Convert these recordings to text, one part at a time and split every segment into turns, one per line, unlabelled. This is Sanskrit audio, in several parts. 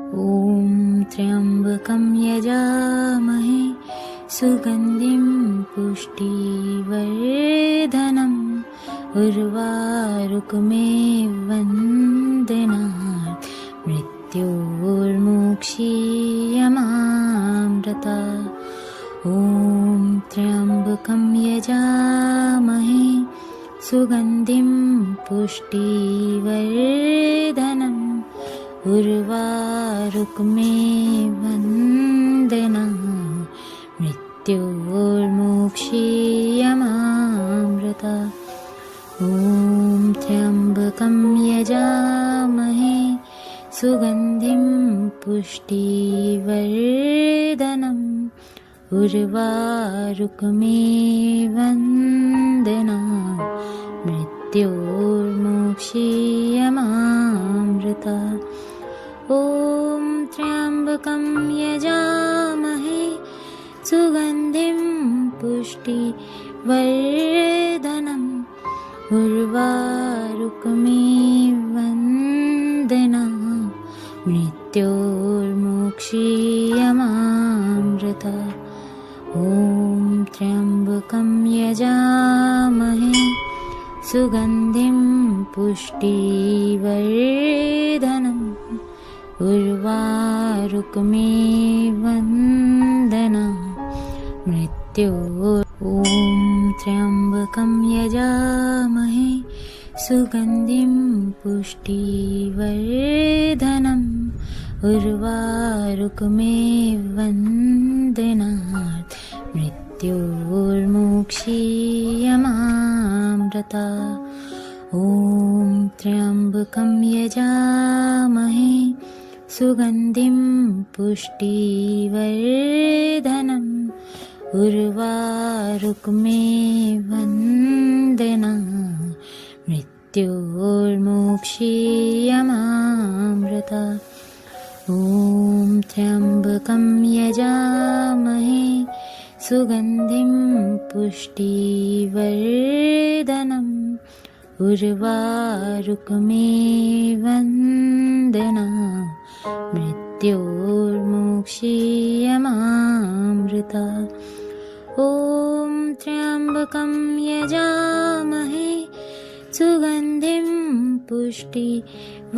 ॐ त्र्यम्बकं यजामहे सुगन्धिं पुष्टिवर्धनम् उर्वारुकमेव वन्दनात् मृत्योर्मुक्षीयमामृता। ॐ त्र्यम्बकं यजामहे सुगन्धिं पुष्टिवर्धनम् उर्वारुकमेव वन्दनात् मृत्योर्मुक्षीयमामृता। ॐ त्र्यम्बकं यजामहे सुगन्धिं पुष्टिवर्धनम् उर्वारुकमेव वन्दनात् मृत्योर्मुक्षीयमामृता। ॐ त्र्यम्बकं यजामहे सुगन्धिं पुष्टिवर्धनम् उर्वारुकमेव वन्दनात् मृत्योर्मुक्षीयमामृता। ॐ त्र्यम्बकं यजामहे सुगन्धिं पुष्टिवर्धनम् उर्वारुकमेव वन्दनात् मृत्योर्। ॐ त्र्यम्बकं यजामहे सुगन्धिं पुष्टिवर्धनम् उर्वारुकमेव वन्दनात् मृत्योर्मुक्षीयमामृता। ॐ त्र्यम्बकं यजामहे सुगन्धिं पुष्टिवर्धनम् उर्वारुकमेव वन्दनात् मृत्योर्मुक्षीयमामृता। ॐ त्र्यम्बकं यजामहे सुगन्धिं पुष्टिवर्धनम् उर्वारुकमेव वन्दनात् मृत्योर्मुक्षीयमामृता। ॐ त्र्यम्बकं यजामहे सुगन्धिं पुष्टिवर्धनम्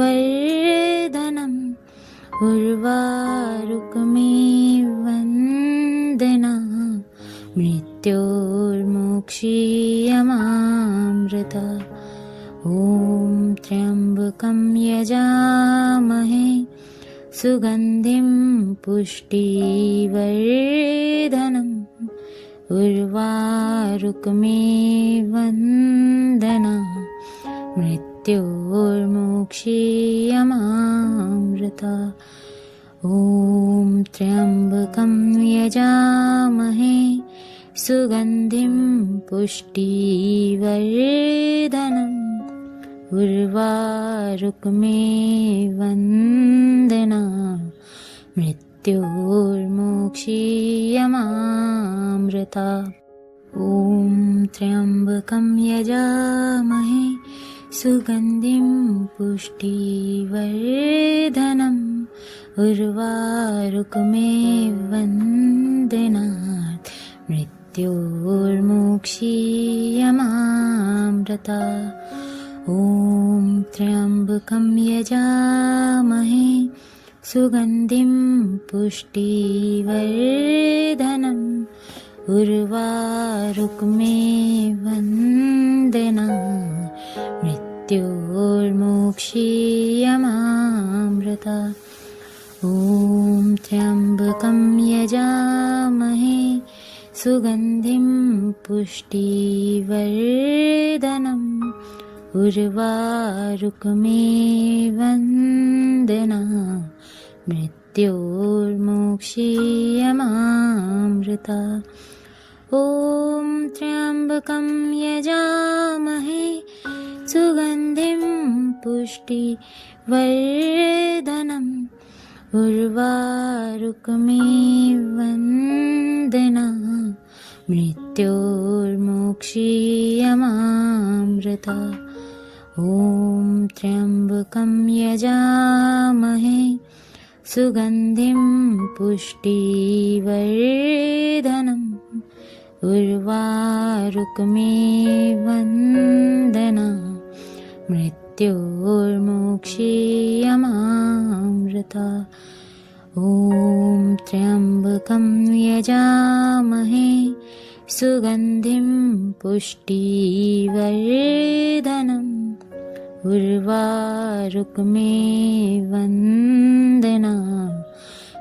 उर्वारुकमेव वन्दनात् मृत्योर्मुक्षीयमामृता। ॐ त्र्यम्बकं यजामहे सुगन्धिं पुष्टिवर्धनम् उर्वारुकमेव वन्दनात् मृत्योर्मुक्षीयमामृता। ॐ त्र्यम्बकं यजामहे सुगन्धिं पुष्टिवर्धनम् उर्वारुकमेव वन्दनात् मृत्योर्मुक्षीयमामृता। ॐ त्र्यम्बकं यजामहे सुगन्धिं पुष्टिवर्धनम् उर्वारुकमेव वन्दनात् मृत्योर्मुक्षीयमामृता। ॐ त्र्यम्बकं यजामहे सुगन्धिं पुष्टिवर्धनम् उर्वारुकमेव वन्दनात् मृत्योर्मुक्षीयमामृता। ॐ त्र्यम्बकं यजामहे सुगन्धिं पुष्टिवर्धनम् उर्वारुकमेव वन्दनात् मृत्योर्मुक्षीयमामृता। ॐ त्र्यम्बकं यजामहे सुगन्धिं पुष्टिवर्धनम् उर्वारुकमेव वन्दनात् मृत्योर्मुक्षीयमामृता। ॐ त्र्यम्बकं यजामहे सुगन्धिं पुष्टिवर्धनम् उर्वारुकमेवन्दना मृत्योर्मुक्षीयमामृता ॐ त्र्यम्बकं यजामहे सुगन्धिं पुष्टिवर्धनम् उर्वारुकमेवन्दना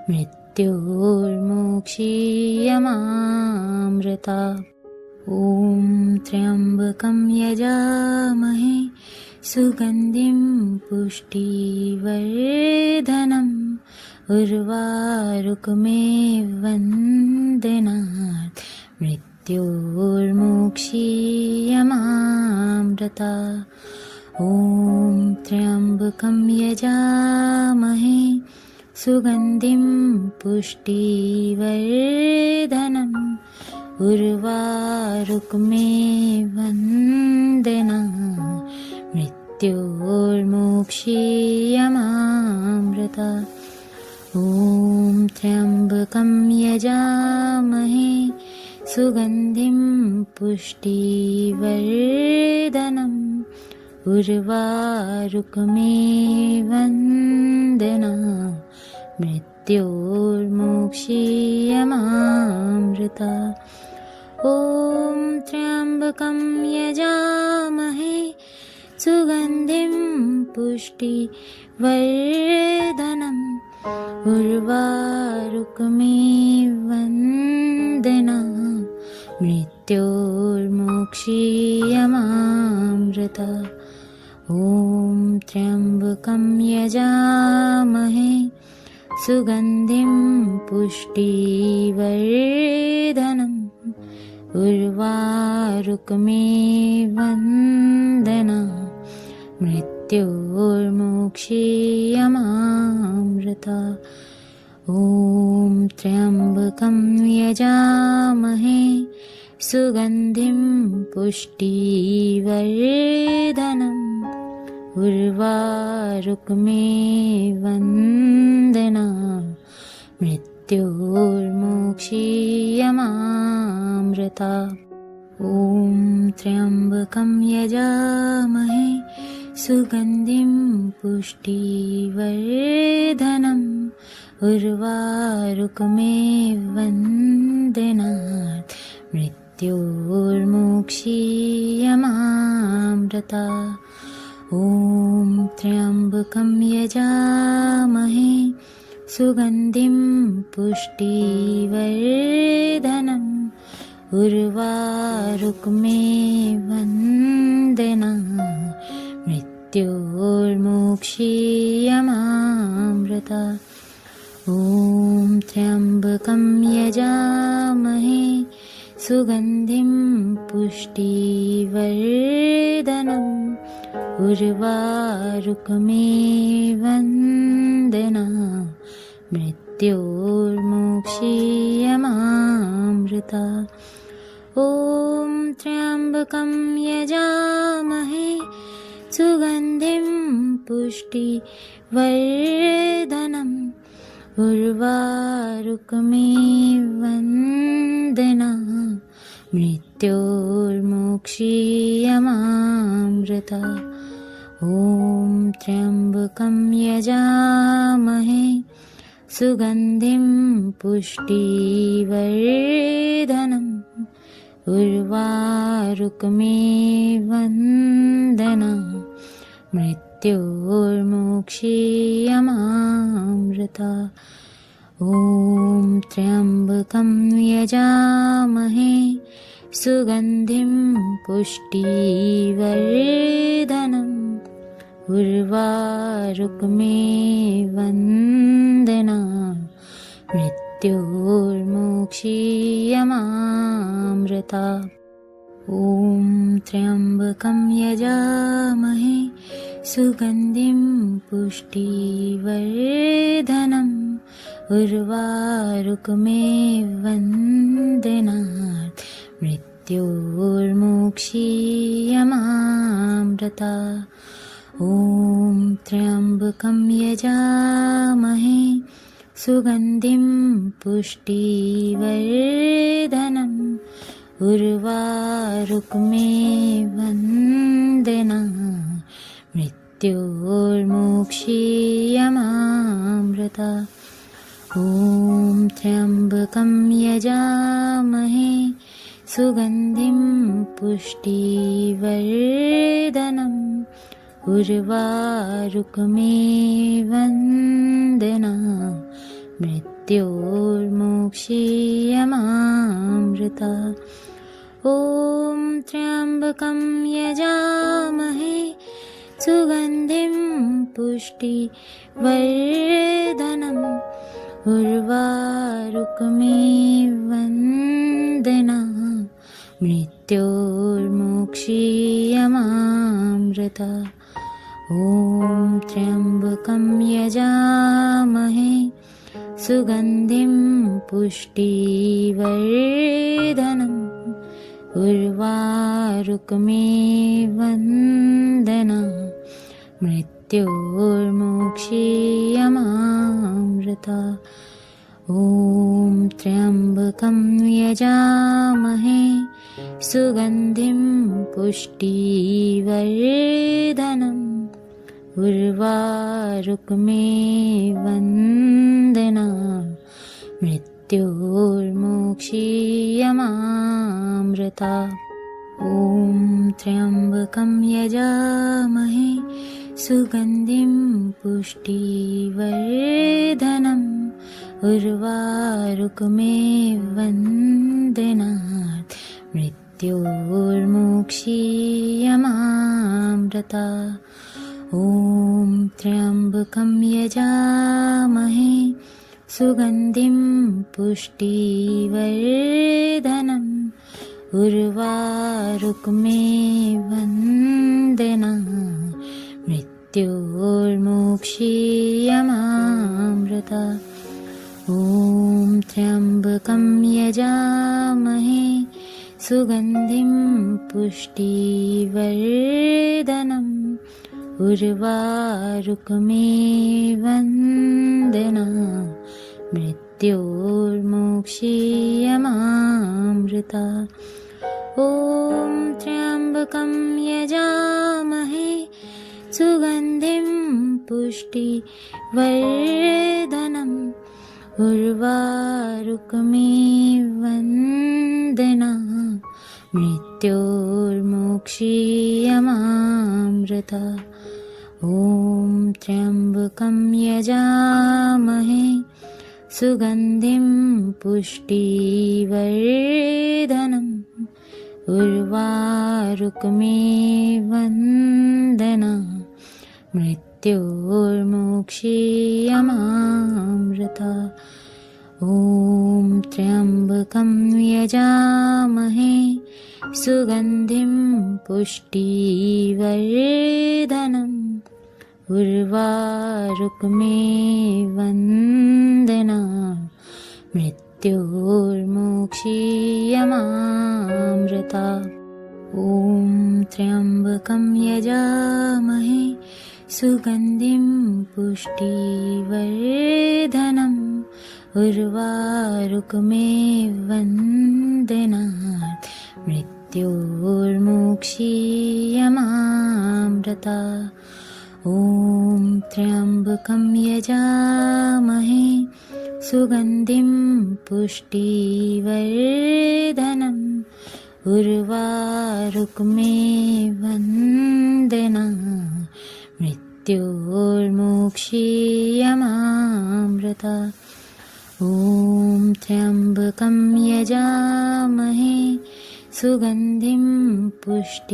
मृत्योर्मुक्षीयमामृता ॐ त्र्यम्बकं यजामहे सुगन्धिं पुष्टिवर्धनम् उर्वारुकमेवन्दनात् मृत्योर्मुक्षीयमामृता ॐ त्र्यम्बकं यजामहे सुगन्धिं पुष्टिवर्धनम् उर्वारुकमेवन्दनात् मृत्योर्मुक्षीयमामृता ॐ त्र्यम्बकं यजामहे सुगन्धिं पुष्टिवर्धनम् उर्वारुकमेवन्दनात् मृत्योर्मुक्षीयमामृता ॐ त्र्यम्बकं यजामहे सुगन्धिं पुष्टिवर्धनम् उर्वारुकमेवन्दनात् मृत्योर्मुक्षीयमामृता ॐ त्र्यम्बकं यजामहे सुगन्धिं पुष्टिवर्धनम् उर्वारुकमेवन्दनात् मृत्योर्मुक्षीयमामृता ॐ त्र्यम्बकं यजामहे सुगन्धिं पुष्टिवर्धनम् उर्वारुकमेवन्दनात् मृत्योर्मुक्षीयमामृता ॐ त्र्यम्बकं यजामहे सुगन्धिं पुष्टिवर्धनम् उर्वारुकमेवन्दनात् मृत्योर्मुक्षीयमामृता ॐ त्र्यम्बकं यजामहे सुगन्धिं पुष्टिवर्धनम् उर्वारुकमेवन्दनात् मृत्योर्मुक्षीयमामृता ॐ त्र्यम्बकं यजामहे सुगन्धिं पुष्टिवर्धनम् उर्वारुकमेवन्दनात् मृत्योर्मुक्षीयमामृता ॐ त्र्यम्बकं यजामहे सुगन्धिं पुष्टिवर्धनम् उर्वारुकमेवन्दनात् मृत्योर्मुक्षीयमामृता ॐ त्र्यम्बकं यजामहे सुगन्धिं पुष्टिवर्धनम् उर्वारुकमेवन्दनात् मृत्योर्मुक्षीयमामृता ॐ त्र्यम्बकं यजामहे सुगन्धिं पुष्टिवर्धनम् उर्वारुकमेवन्दनात् मृत्योर्मुक्षीयमामृता ॐ त्र्यम्बकं यजामहे सुगन्धिं पुष्टिवर्धनम् उर्वारुकमेवन्दनात् मृत्योर्मुक्षीयमामृता ॐ त्र्यम्बकं यजामहे सुगन्धिं पुष्टिवर्धनम् उर्वारुकमेवन्दनात् मृत्योर्मुक्षीयमामृता ॐ त्र्यम्बकं यजामहे सुगन्धिं पुष्टिवर्धनम् उर्वारुकमेवन्दनात् मृत्योर्मुक्षीयमामृता ॐ त्र्यम्बकं यजामहे सुगन्धिं पुष्टिवर्धनम् उर्वारुकमेवन्दनात् मृत्योर्मुक्षीयमामृता ॐ त्र्यम्बकं यजामहे सुगन्धिं पुष्टिवर्धनम् उर्वारुकमेवन्दनात् मृत्योर्मुक्षीयमामृता ॐ त्र्यम्बकं यजामहे सुगन्धिं पुष्टिवर्धनम् उर्वारुकमेवन्दनात् मृत्योर्मुक्षीयमामृता ॐ त्र्यम्बकं यजामहे सुगन्धिं पुष्टिवर्धनम् उर्वारुकमेवन्दनात् मृत्योर्मुक्षीयमामृता ॐ त्र्यम्बकं यजामहे सुगन्धिं पुष्टिवर्धनम् उर्वारुकमेवन्दनात् मृत्योर्मुक्षीयमामृता ॐ त्र्यम्बकं यजामहे सुगन्धिं पुष्टिवर्धनम् उर्वारुकमेवन्दनात् मृत्योर्मुक्षीयमामृता ॐ त्र्यम्बकं यजामहे सुगन्धिं पुष्टिवर्धनम् उर्वारुकमेवन्दनात् मृत्योर्मुक्षीयमामृता ॐ त्र्यम्बकं यजामहे सुगन्धिं पुष्टिवर्धनम् उर्वारुकमेवन्दनात् मृत्योर्मुक्षीयमामृता ॐ त्र्यम्बकं यजामहे सुगन्धिं पुष्टिवर्धनम् उर्वारुकमेवन्दनात् मृत्योर्मुक्षीयमामृता ॐ त्र्यम्बकं यजामहे सुगन्धिं पुष्टिवर्धनम् उर्वारुकमेवन्दनात् मृत्योर्मुक्षीयमामृता ॐ त्र्यम्बकं यजामहे सुगन्धिं पुष्टिवर्धनम् उर्वारुकमेवन्दनात् मृत्योर्मुक्षीयमामृता ॐ त्र्यम्बकं यजामहे सुगन्धिं पुष्टिवर्धनम्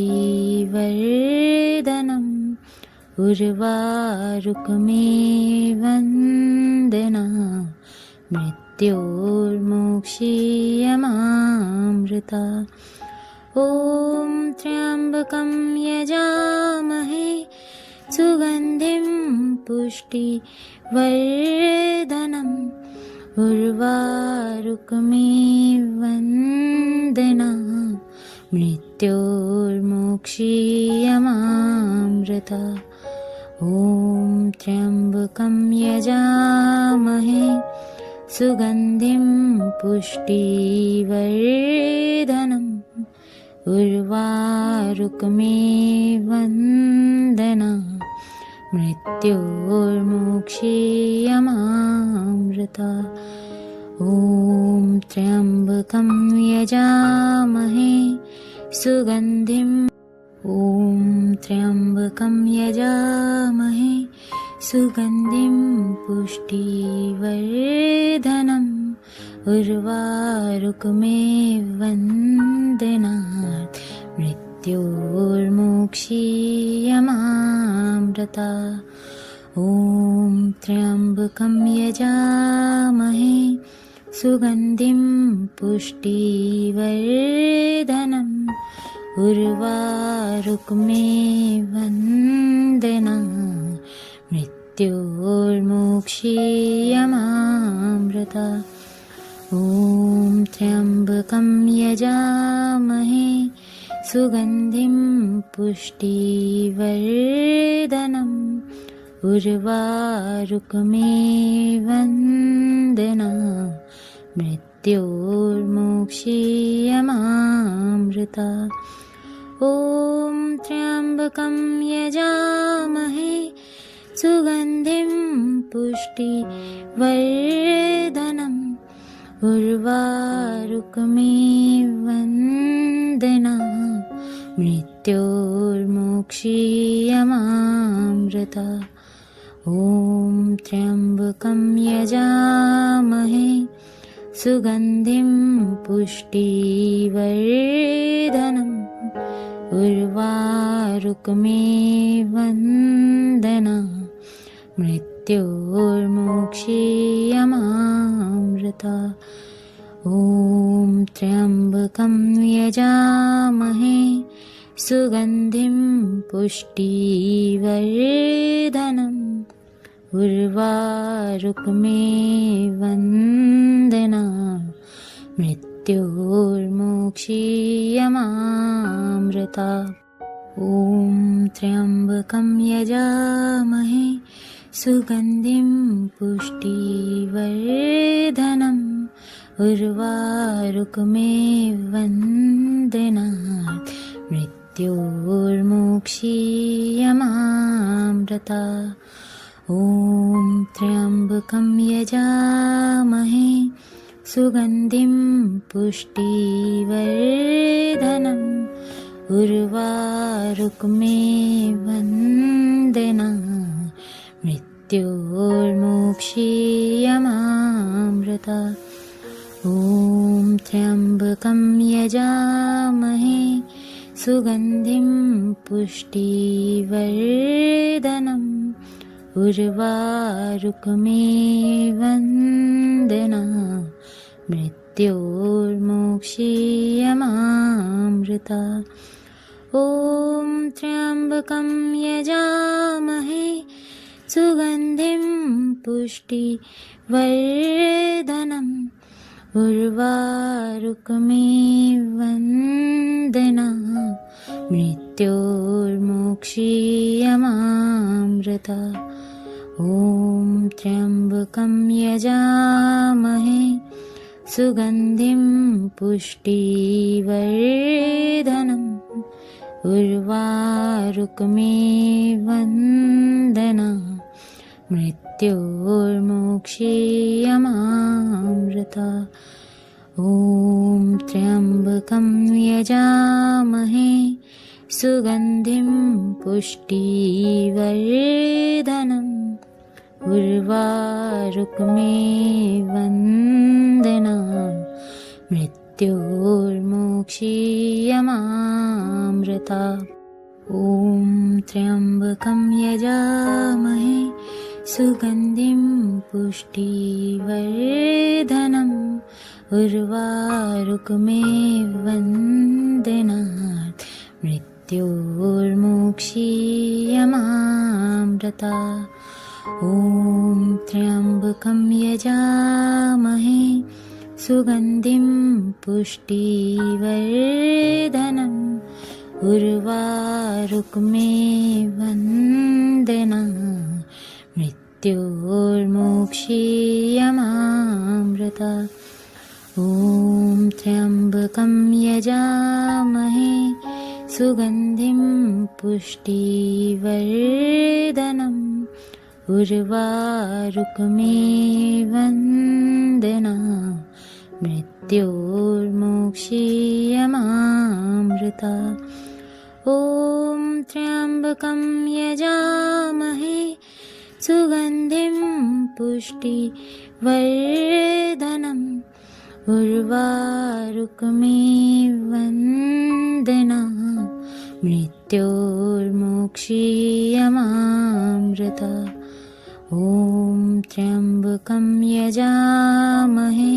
उर्वारुकमेवन्दनात् मृत्योर्मुक्षीयमामृता ॐ त्र्यम्बकं यजामहे सुगन्धिं पुष्टिवर्धनम् उर्वारुकमेवन्दनात् मृत्योर्मुक्षीयमामृता ॐ त्र्यम्बकं यजामहे सुगन्धिं पुष्टिवर्धनम् उर्वारुकमेवन्दना मृत्योर्मुक्षीयमामृता ॐ त्र्यम्बकं यजामहे सुगन्धिं ॐ त्र्यम्बकं यजामहे सुगन्धिं पुष्टिवर्धनम् उर्वारुकमेवन्दनात् मृत्योर्मुक्षीयमामृता ॐ त्र्यम्बकं यजामहे सुगन्धिं पुष्टिवर्धनम् उर्वारुकमेवन्दनात् मृत्योर्मुक्षीयमामृता ॐ त्र्यम्बकं यजामहे सुगन्धिं पुष्टिवर्धनम् उर्वारुकमेवन्दनात् मृत्योर्मुक्षीयमामृता ॐ त्र्यम्बकं यजामहे सुगन्धिं पुष्टिवर्धनम् उर्वारुकमेवन्दनात् मृत्योर्मुक्षीयमामृता ॐ त्र्यम्बकं यजामहे सुगन्धिं पुष्टिवर्धनम् उर्वारुकमेवन्दनात् मृत्योर्मुक्षीयमामृता ॐ त्र्यम्बकं यजामहे सुगन्धिं पुष्टिवर्धनम् उर्वारुकमेवन्दनात् मृत्योर्मुक्षीयमामृता ॐ त्र्यम्बकं यजामहे सुगन्धिं पुष्टिवर्धनम् उर्वारुकमेवन्दनात् मृत्योर्मुक्षीयमामृता ॐ त्र्यम्बकं यजामहे सुगन्धिं पुष्टिवर्धनम् उर्वारुकमेवन्दनात् मृत्योर्मुक्षीयमामृता ॐ त्र्यम्बकं यजामहे सुगन्धिं पुष्टिवर्धनम् उर्वारुकमेवन्दनात् मृत्योर्मुक्षीयमामृता ॐ त्र्यम्बकं यजामहे सुगन्धिं पुष्टिवर्धनम् उर्वारुकमेवन्दनात् मृत्योर्मुक्षीयमामृता ॐ त्र्यम्बकं यजामहे सुगन्धिं पुष्टिवर्धनम् उर्वारुकमेवन्दनात् मृत्योर्मुक्षीयमामृता ॐ त्र्यम्बकं यजामहे सुगन्धिं पुष्टिवर्धनम् उर्वारुकमेवन्दनात् मृत्योर्मुक्षीयमामृता ॐ त्र्यम्बकं यजामहे सुगन्धिं पुष्टिवर्धनम् उर्वारुकमेवन्दनात् मृत्योर्मुक्षीयमामृता ॐ त्र्यम्बकं यजामहे सुगन्धिं पुष्टिवर्धनम् उर्वारुकमेवन्दनात् मृत्योर्मुक्षीयमामृता ॐ त्र्यम्बकं यजामहे सुगन्धिं पुष्टिवर्धनम् उर्वारुकमेवन्दनात् मृत्योर्मोक्षीयमामृता ॐ त्र्यम्बकं यजामहे सुगन्धिं पुष्टिवर्धनम् उर्वारुकमेवन्दनात् मृत्योर्मोक्षीयमामृता ॐ त्र्यम्बकं यजामहे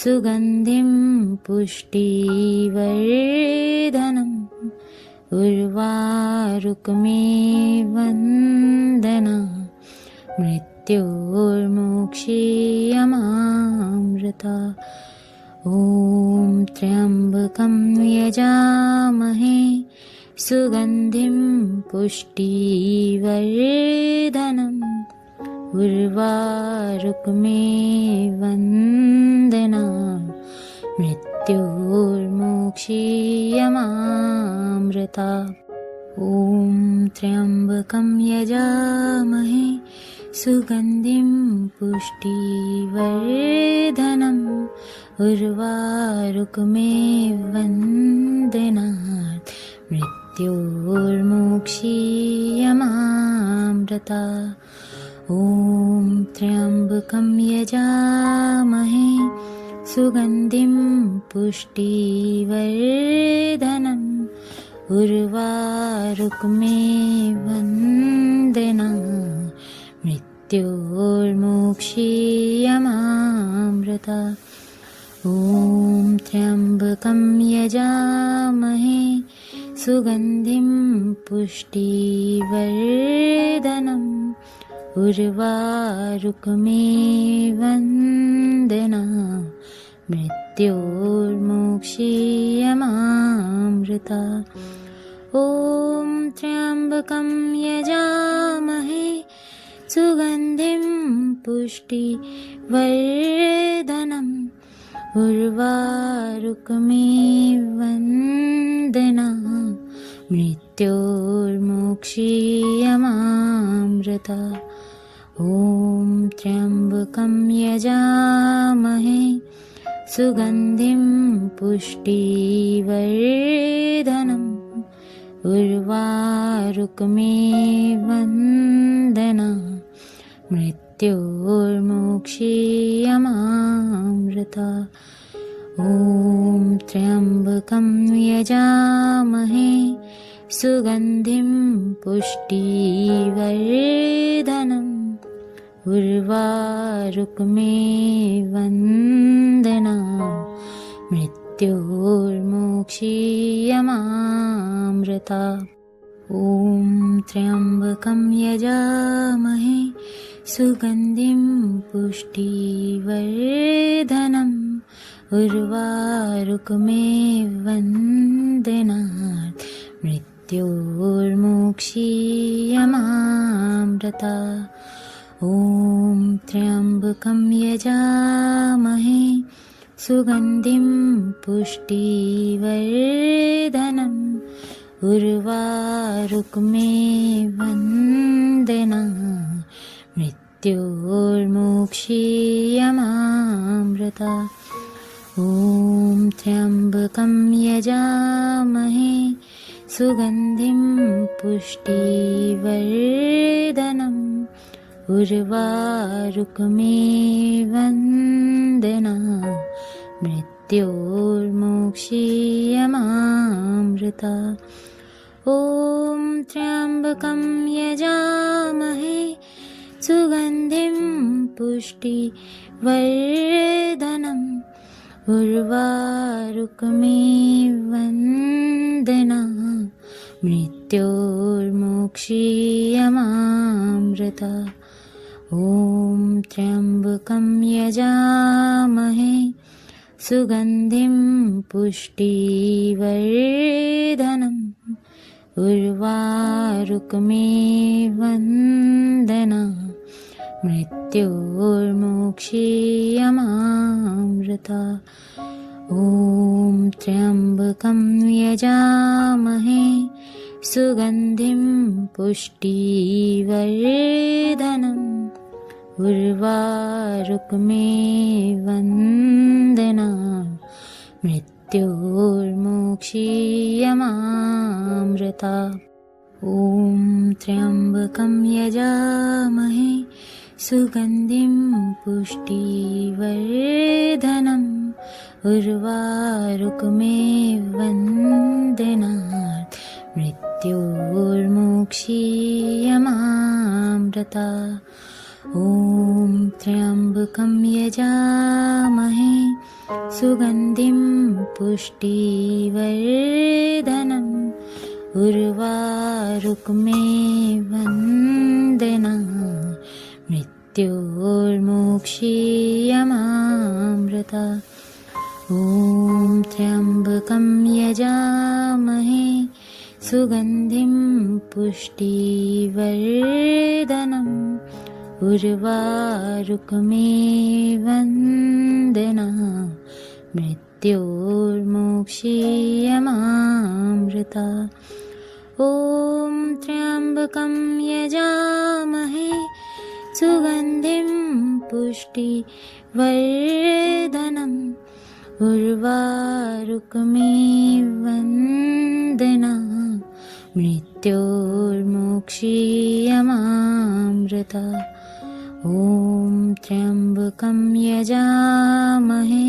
सुगन्धिं पुष्टिवर्धनम् उर्वारुकमेवन्दनात् मृत्योर्मोक्षीयमामृता ॐ त्र्यम्बकं यजामहे सुगन्धिं पुष्टिवर्धनम् उर्वारुकमेवन्दनात् मृत्योर्मोक्षीयमामृता ॐ त्र्यम्बकं यजामहे सुगन्धिं पुष्टिवर्धनम् उर्वारुकमेवन्दनात् मृत्योर्मोक्षीयमामृता ॐ त्र्यम्बकं यजामहे सुगन्धिं पुष्टिवर्धनम् उर्वारुकमेवन्दनात् मृत्योर्मोक्षीयमामृता ॐ त्र्यम्बकं यजामहे सुगन्धिं पुष्टिवर्धनम् उर्वारुकमेवन्दनात् मृत्योर्मोक्षीयमामृता ॐ त्र्यम्बकं यजामहे सुगन्धिं पुष्टिवर्धनम् उर्वारुकमेवन्दनात् मृत्योर्मोक्षीयमामृता ॐ त्र्यम्बकं यजामहे सुगन्धिं पुष्टिवर्धनम् उर्वारुकमेवन्दनात् मृत्योर्मोक्षीयमामृता ॐ त्र्यम्बकं यजामहे सुगन्धिं पुष्टिवर्धनम् उर्वारुकमेवन्दनात् मृत्योर्मोक्षीयमामृता ॐ त्र्यम्बकं यजामहे सुगन्धिं पुष्टिवर्धनम् उर्वारुकमेवन्दनात् मृत्योर्मोक्षीयमामृता ॐ त्र्यम्बकं यजामहे सुगन्धिं पुष्टिवर्धनम् उर्वारुकमेवन्दनात् मृत्योर्मोक्षीयमामृता ॐ त्र्यम्बकं यजामहे सुगन्धिं पुष्टिवर्धनम् उर्वारुकमेवन्दनात् मृत्योर्मोक्षीयमामृता ॐ त्र्यम्बकं यजामहे सुगन्धिं पुष्टिवर्धनम् उर्वारुकमेवन्दनात् मृत्योर्मोक्षीयमामृता ॐ त्र्यम्बकं यजामहे सुगन्धिं पुष्टिवर्धनम् उर्वारुकमेवन्दनात् मृत्योर्मोक्षीयमामृता ॐ त्र्यम्बकं यजामहे सुगन्धिं पुष्टिवर्धनम् उर्वारुकमेवन्दनात् मृत्योर्मोक्षीयमामृतात् ॐ त्र्यम्बकं यजामहे सुगन्धिं पुष्टिवर्धनम् उर्वारुकमेवन्दनात् मृत्योर्मोक्षीयमामृतात् ॐ त्र्यम्बकं यजामहे सुगन्धिं पुष्टिवर्धनम् उर्वारुकमेवन्दनात् मृत्योर्मोक्षीयमामृतात् ॐ त्र्यम्बकं यजामहे सुगन्धिं पुष्टिवर्धनम् उर्वारुकमेवन्दनात् मृत्योर्मोक्षीयमामृतात् ॐ त्र्यम्बकं यजामहे सुगन्धिं पुष्टिवर्धनम् उर्वारुकमेवन्दनात् मृत्योर्मोक्षीयमामृतात् ॐ त्र्यम्बकं यजामहे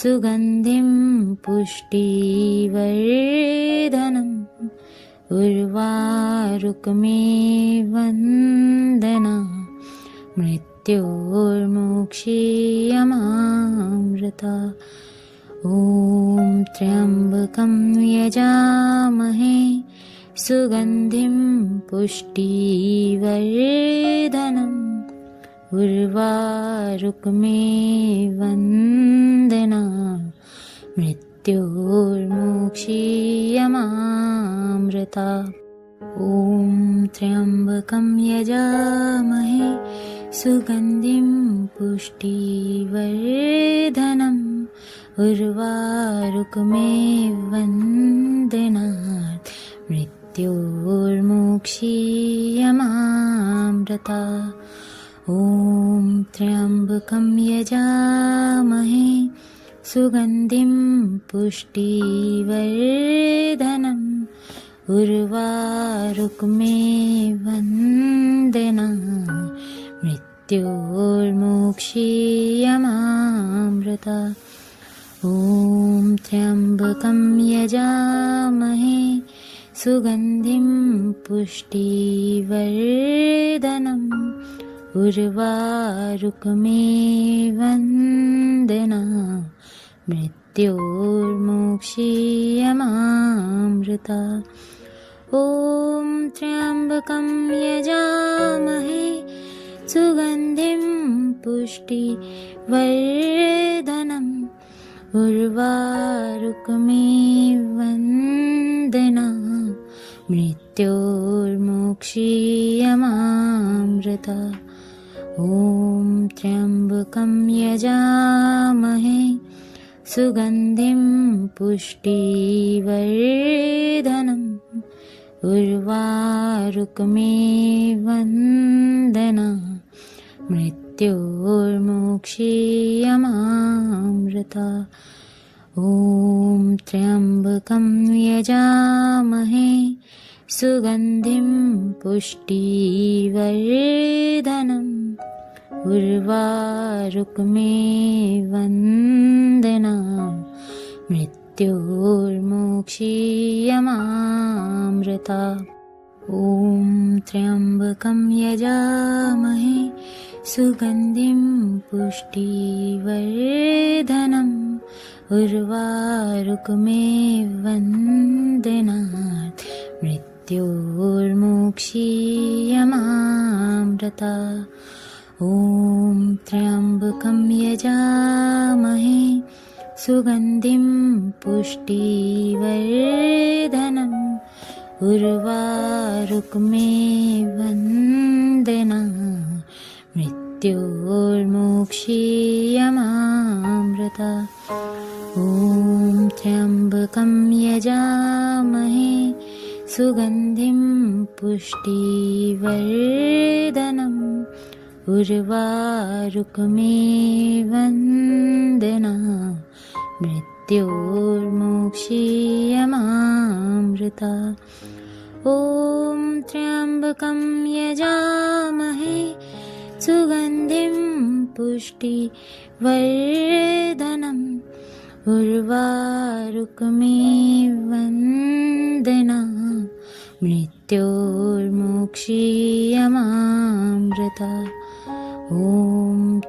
सुगन्धिं पुष्टिवर्धनम् उर्वारुकमेवन्दनात् मृत्योर्मोक्षीयमामृतात् ॐ त्र्यम्बकं यजामहे सुगन्धिं पुष्टिवर्धनम् उर्वारुकमेवन्दनात् मृत्योर्मोक्षीयमामृतात् ॐ त्र्यम्बकं यजामहे सुगन्धिं पुष्टिवर्धनम् उर्वारुकमेवन्दनात् मृत्योर्मोक्षीयमामृतात् ॐ त्र्यम्बकं यजामहे सुगन्धिं पुष्टिवर्धनम् उर्वारुकमेवन्दनात् मृत्योर्मोक्षीयमामृतात् ॐ त्र्यम्बकं यजामहे सुगन्धिं पुष्टिवर्धनम् उर्वारुकमेवन्दनात् मृत्योर्मोक्षीयमामृतात् ॐ त्र्यम्बकं यजामहे सुगन्धिं पुष्टिवर्धनम् उर्वारुकमेवन्दनात् मृत्योर्मोक्षीयमामृतात् ॐ त्र्यम्बकं यजामहे सुगन्धिं पुष्टिवर्धनम् उर्वारुकमेवन्दनात् मृत्योर्मोक्षीयमामृतात् ॐ त्र्यम्बकं यजामहे सुगन्धिं पुष्टिवर्धनम् उर्वारुकमेवन्दनात् मृत्योर्मोक्षीयमामृतात् ॐ त्र्यम्बकं यजामहे सुगन्धिं पुष्टिवर्धनम् उर्वारुकमेवन्दनात् मृत्योर्मोक्षीयमामृतात् ॐ त्र्यम्बकं यजामहे सुगन्धिं पुष्टिवर्धनम् उर्वारुकमेवन्दनात् मृत्योर्मोक्षीयमामृतात् ॐ त्र्यम्बकं यजामहे सुगन्धिं पुष्टिवर्धनम् उर्वारुकमिवन्दनात् मृत्योर्मुक्षीयमामृतात् ॐ त्र्यम्बकं यजामहे सुगन्धिं पुष्टिवर्धनम् उर्वारुकमिवन्दनात् मृत्योर्मुक्षीयमामृतात् ॐ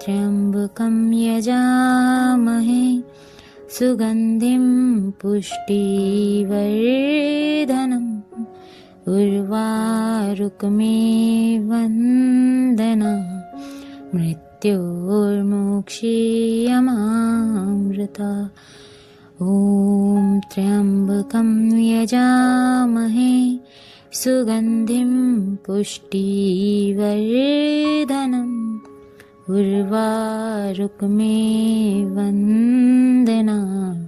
त्र्यम्बकं यजामहे सुगन्धिं पुष्टिवर्धनम् उर्वारुकमिवन्दनात् मृत्योर्मुक्षीयमामृतात् ॐ त्र्यम्बकं यजामहे सुगन्धिं पुष्टिवर्धनम् उर्वारुकमिवन्दनात्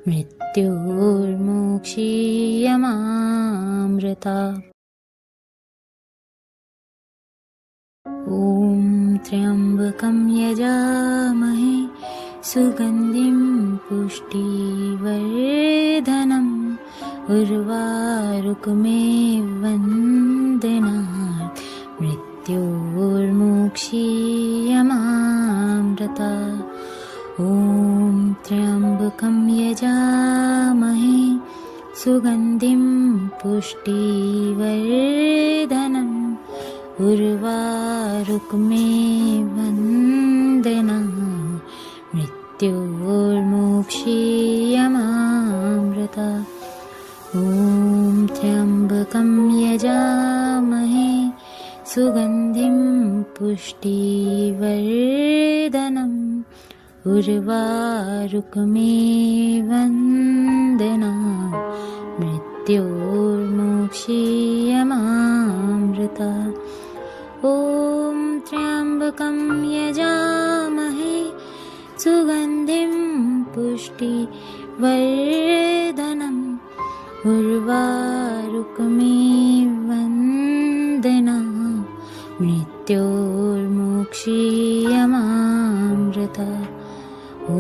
मृत्योर्मुक्षीयमामृतात् ॐ त्र्यम्बकं यजामहे सुगन्धिं पुष्टिवर्धनम् उर्वारुकमिवन्दनात् मृत्योर्मुक्षीयमामृतात् ॐ त्र्यम्बकं यजामहे सुगन्धिं पुष्टिवर्धनम् उर्वारुकमिवन्दनात् मृत्योर्मुक्षीयमामृतात् ॐ त्र्यम्बकं यजामहे सुगन्धिं पुष्टिवर्धनम् उर्वारुकमिवन्दनात् मृत्योर्मुक्षीयमामृतात् ॐ त्र्यम्बकं यजामहे सुगन्धिं पुष्टिवर्धनम् उर्वारुकमिवन्दनात् मृत्योर्मुक्षीयमामृतात् ॐ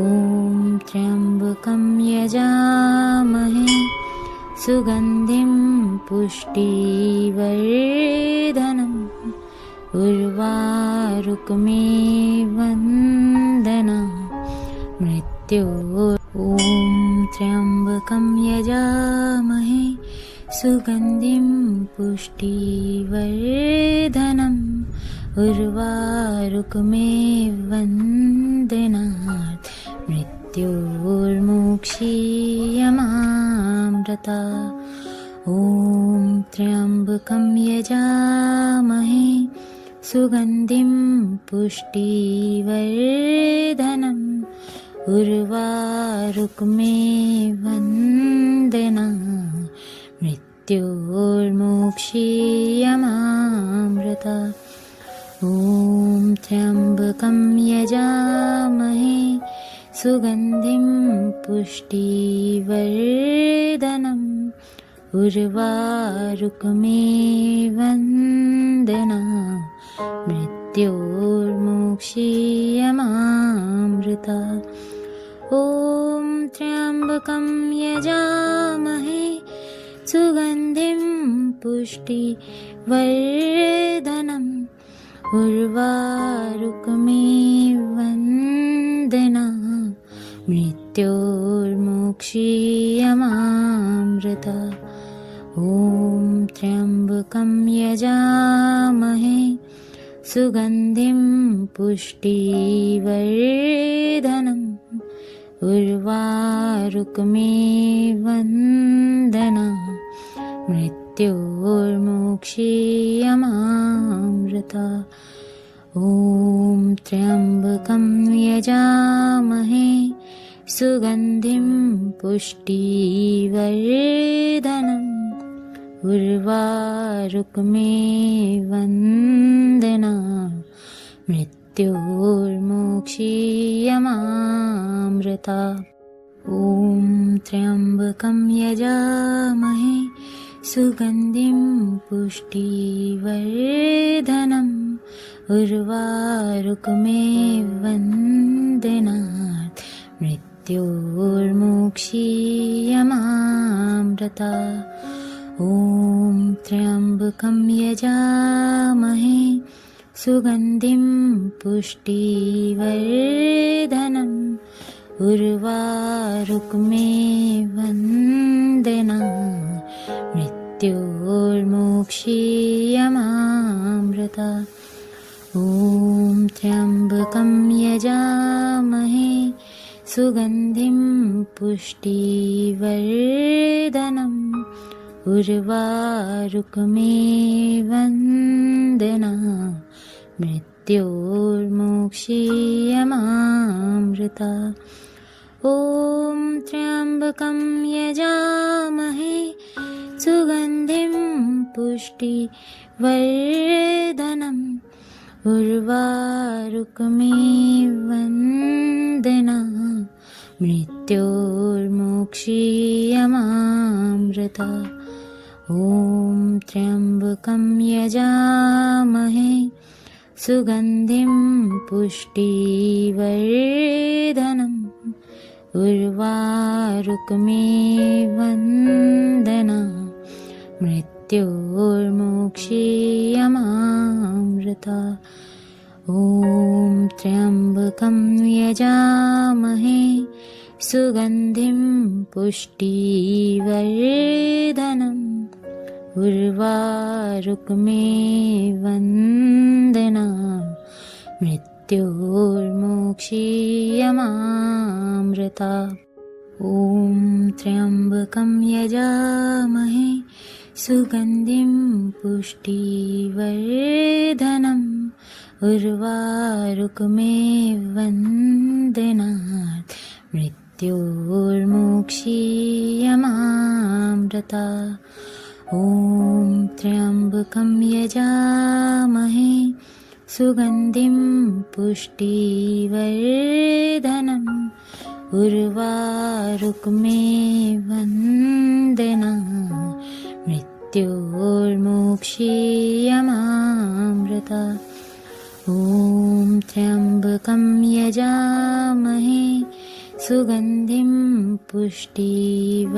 त्र्यम्बकं यजामहे सुगन्धिं पुष्टिवर्धनम् उर्वारुकमिवन्दनात् ॐ त्र्यम्बकं यजामहे सुगन्धिं पुष्टिवर्धनम् उर्वारुकमिवन्दनात् मृत्योर्मुक्षीयमामृतात् ॐ त्र्यम्बकं यजामहे सुगन्धिं पुष्टिवर्धनम् उर्वारुकमिवन्दनात् मृत्योर्मुक्षीयमामृतात् ॐ त्र्यम्बकं यजामहे सुगन्धिं पुष्टिवर्धनम् उर्वारुकमिवन्दनात् मृत्योर्मुक्षीयमामृतात् ॐ त्र्यम्बकं यजामहे सुगन्धिं पुष्टिवर्धनम् उर्वारुकमिवन्दनात् मृत्योर्मुक्षीयमामृतात् ॐ त्र्यम्बकं यजामहे सुगन्धिं पुष्टिवर्धनम् उर्वारुकमिवन्दनात् मृत्योर्मुक्षीयमामृतात् ॐ त्र्यम्बकं यजामहे सुगन्धिं पुष्टिवर्धनम् उर्वारुकमिवन्दनात् मृत्योर्मुक्षीयमामृतात् ॐ त्र्यम्बकं यजामहे सुगन्धिं पुष्टिवर्धनम् उर्वारुकमेव वन्दनात् मृत्योर्मुक्षीयमामृतात्। ॐ त्र्यम्बकं यजामहे सुगन्धिं पुष्टिवर्धनम् उर्वारुकमेव वन्दनात् मृत्योर्मुक्षीयमामृतात्। ॐ त्र्यम्बकं यजामहे सुगन्धिं पुष्टिवर्धनम् उर्वारुकमेव वन्दनात् मृत्योर्मुक्षीयमामृतात्। ॐ त्र्यम्बकं यजामहे सुगन्धिं पुष्टिवर्धनम् उर्वारुकमेव वन्दनात् मृत्योर्मुक्षीयमामृतात्। ॐ त्र्यम्बकं यजामहे सुगन्धिं पुष्टिवर्धनम् उर्वारुकमेव वन्दनात् मृत्योर्मुक्षीयमामृतात्। ॐ त्र्यम्बकं यजामहे सुगन्धिं पुष्टिवर्धनम् उर्वारुकमेव वन्दनात् मृत्योर्मुक्षीयमामृतात्। ॐ त्र्यम्बकं यजामहे सुगन्धिं पुष्टिवर्धनम् उर्वारुकमेव वन्दनात् मृत्योर्मुक्षीयमामृतात्। ॐ त्र्यम्बकं यजामहे सुगन्धिं पुष्टिवर्धनम् उर्वारुकमेव वन्दनात् मृत्योर्मुक्षीयमामृतात्। ॐ त्र्यम्बकं यजामहे सुगन्धिं पुष्टिवर्धनम्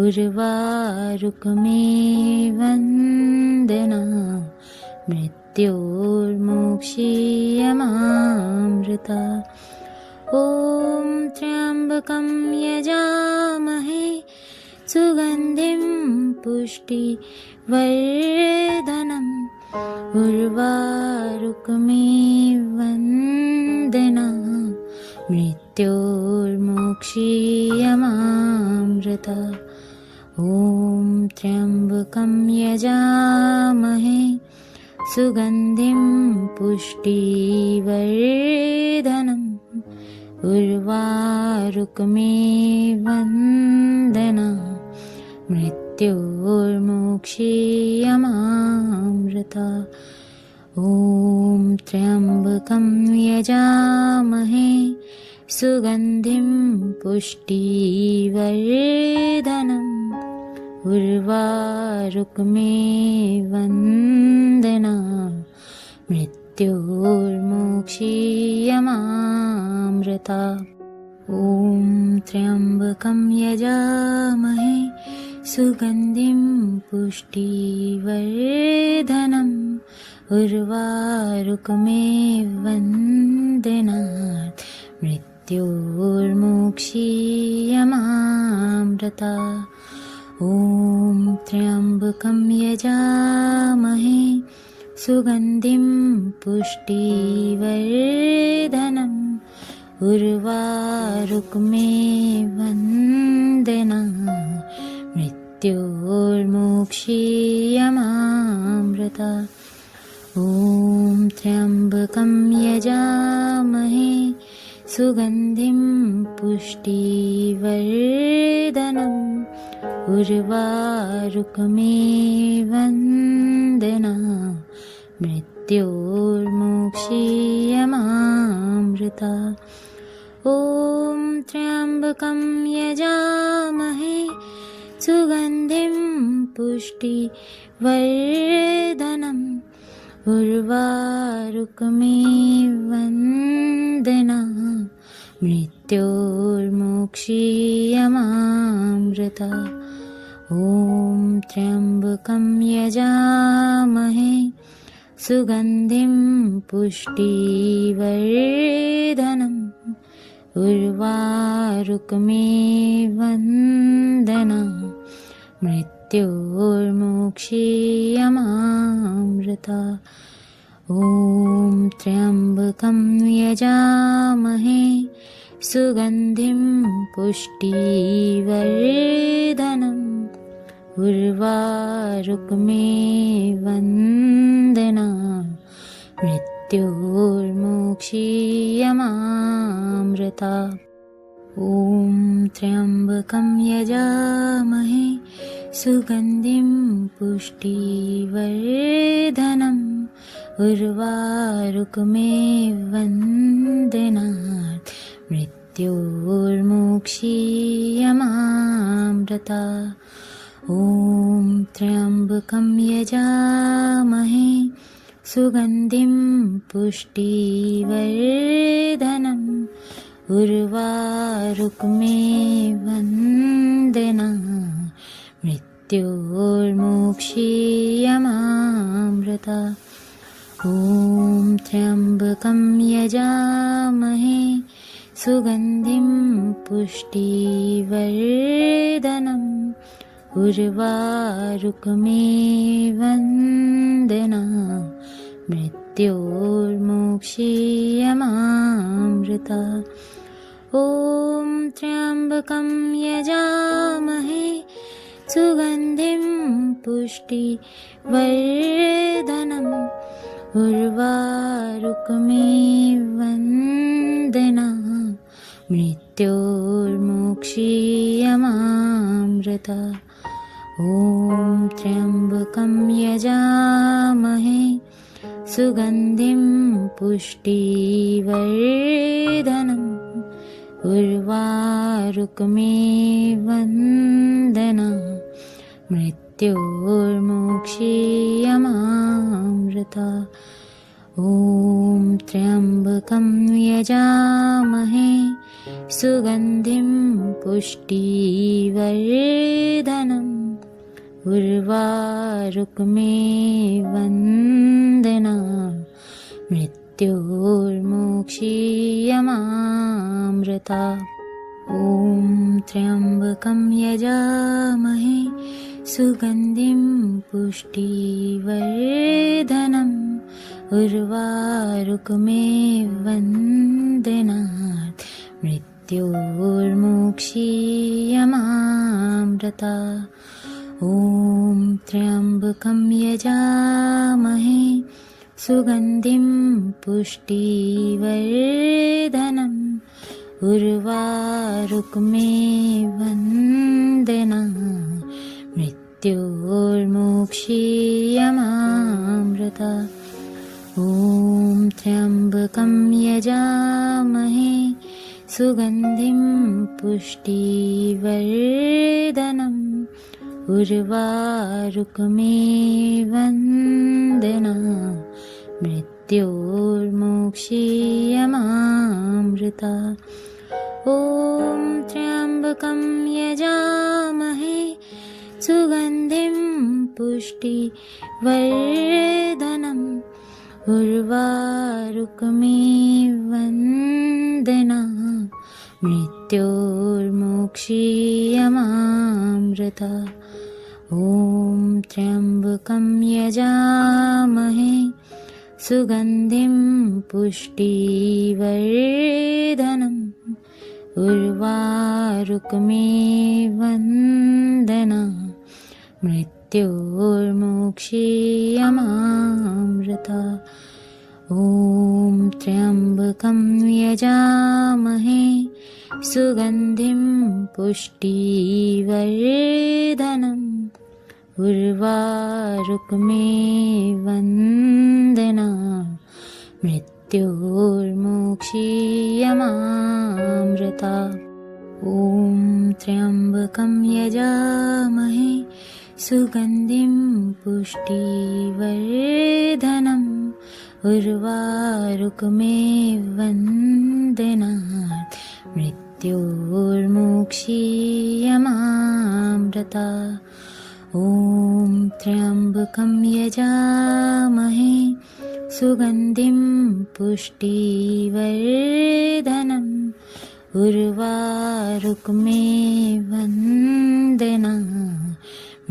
उर्वारुकमेव वन्दनात् मृत्योर्मुक्षीयमामृतात्। ॐ त्र्यम्बकं यजामहे सुगन्धिं पुष्टिवर्धनम् उर्वारुकमेव वन्दनात् मृत्योर्मुक्षीयमामृतात्। ॐ त्र्यम्बकं यजामहे सुगन्धिं पुष्टिवर्धनम् उर्वारुकमेव वन्दनात् मृत्योर्मुक्षीयमामृतात्। ॐ त्र्यम्बकं यजामहे सुगन्धिं पुष्टिवर्धनम् उर्वारुकमेव वन्दनात् मृत्योर्मुक्षीयमामृतात्। ॐ त्र्यम्बकं यजामहे सुगन्धिं पुष्टिवर्धनम् उर्वारुकमेव वन्दनात् मृत्योर्मुक्षीयमामृतात्। ॐ त्र्यम्बकं यजामहे सुगन्धिं पुष्टिवर्धनम् उर्वारुकमेव वन्दनात् मृत्योर्मुक्षीयमामृतात्। ॐ त्र्यम्बकं यजामहे सुगन्धिं पुष्टिवर्धनम् उर्वारुकमेव वन्दनात् मृत्योर्मुक्षीयमामृतात्। ॐ त्र्यम्बकं यजामहे सुगन्धिं पुष्टिवर्धनम् उर्वारुकमिव वन्दनाः मृत्योर्मुक्षीयमामृता ॐ त्र्यम्बकं यजामहे सुगन्धिं पुष्टिवर्धनम् उर्वारुकमिव वन्दनाः मृत्योर्मुक्षीयमामृता ॐ त्र्यम्बकं यजामहे सुगन्धिं पुष्टिवर्धनम् उर्वारुकमिव वन्दनाः मृत्योर्मुक्षीयमामृता ॐ त्र्यम्बकं यजामहे सुगन्धिं पुष्टिवर्धनम् उर्वारुकमिव वन्दनाः मृत्योर्मुक्षीयमामृता ॐ त्र्यम्बकं यजामहे सुगन्धिं पुष्टिवर्धनम् उर्वारुकमिव वन्दनाः मृत्योर्मुक्षीयमामृता ॐ त्र्यम्बकं यजामहे सुगन्धिं पुष्टिवर्धनम् उर्वारुकमिव वन्दनाः मृत्योर्मुक्षीयमामृता ॐ त्र्यम्बकं यजामहे सुगन्धिं पुष्टिवर्धनम् उर्वारुकमिव वन्दनाः मृत्योर्मुक्षीयमामृता ॐ त्र्यम्बकं यजामहे सुगन्धिं पुष्टिवर्धनम् उर्वारुकमिव वन्दनाः मृत्योर्मुक्षीयमामृता ॐ त्र्यम्बकं यजामहे सुगन्धिं पुष्टिवर्धनम् उर्वारुकमिव वन्दनाः मृत्योर्मुक्षीयमामृता ॐ त्र्यम्बकं यजामहे सुगन्धिं पुष्टिवर्धनम् उर्वारुकमिव वन्दनाः मृत्योर्मुक्षीयमामृता ॐ त्र्यम्बकं यजामहे सुगन्धिं पुष्टिवर्धनम् उर्वारुकमिव वन्दनाः मृत्योर्मुक्षीयमामृता ॐ त्र्यम्बकं यजामहे सुगन्धिं पुष्टिवर्धनम् उर्वारुकमिव वन्दनाः मृत्योर्मुक्षीयमामृता ॐ त्र्यम्बकं यजामहे सुगन्धिं पुष्टिवर्धनम् उर्वारुकमिव वन्दनाः मृत्योर्मुक्षीयमामृता ॐ त्र्यम्बकं यजामहे सुगन्धिं पुष्टिवर्धनम् उर्वारुकमिव वन्दनाः मृत्योर्मुक्षीयमामृता ॐ त्र्यम्बकं यजामहे सुगन्धिं पुष्टिवर्धनम् उर्वारुकमिव वन्दनाः मृत्योर्मोक्षीयमामृता। ॐ त्र्यम्बकं यजामहे सुगन्धिं पुष्टिवर्धनम् उर्वारुकमेव वन्दनात् मृत्योर्मोक्षीयमामृता। ॐ त्र्यम्बकं यजामहे सुगन्धिं पुष्टिवर्धनम् उर्वारुकमेव वन्दनात्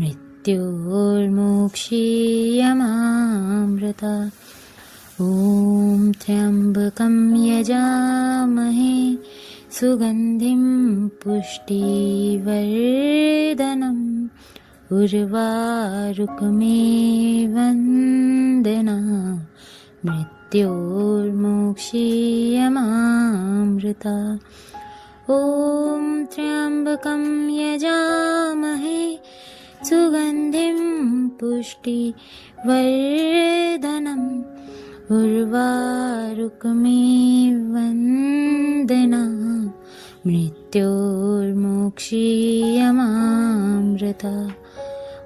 मृत्योर्मोक्षीयमामृता। ॐ त्र्यम्बकं यजामहे सुगन्धिं पुष्टिवर्धनम् उर्वारुकमेव वन्दनात् मृत्योर्मोक्षीयमामृता। ॐ त्र्यम्बकं यजामहे सुगन्धिं पुष्टिवर्धनम् उर्वारुकमेव वन्दनात् मृत्योर्मोक्षीयमामृता।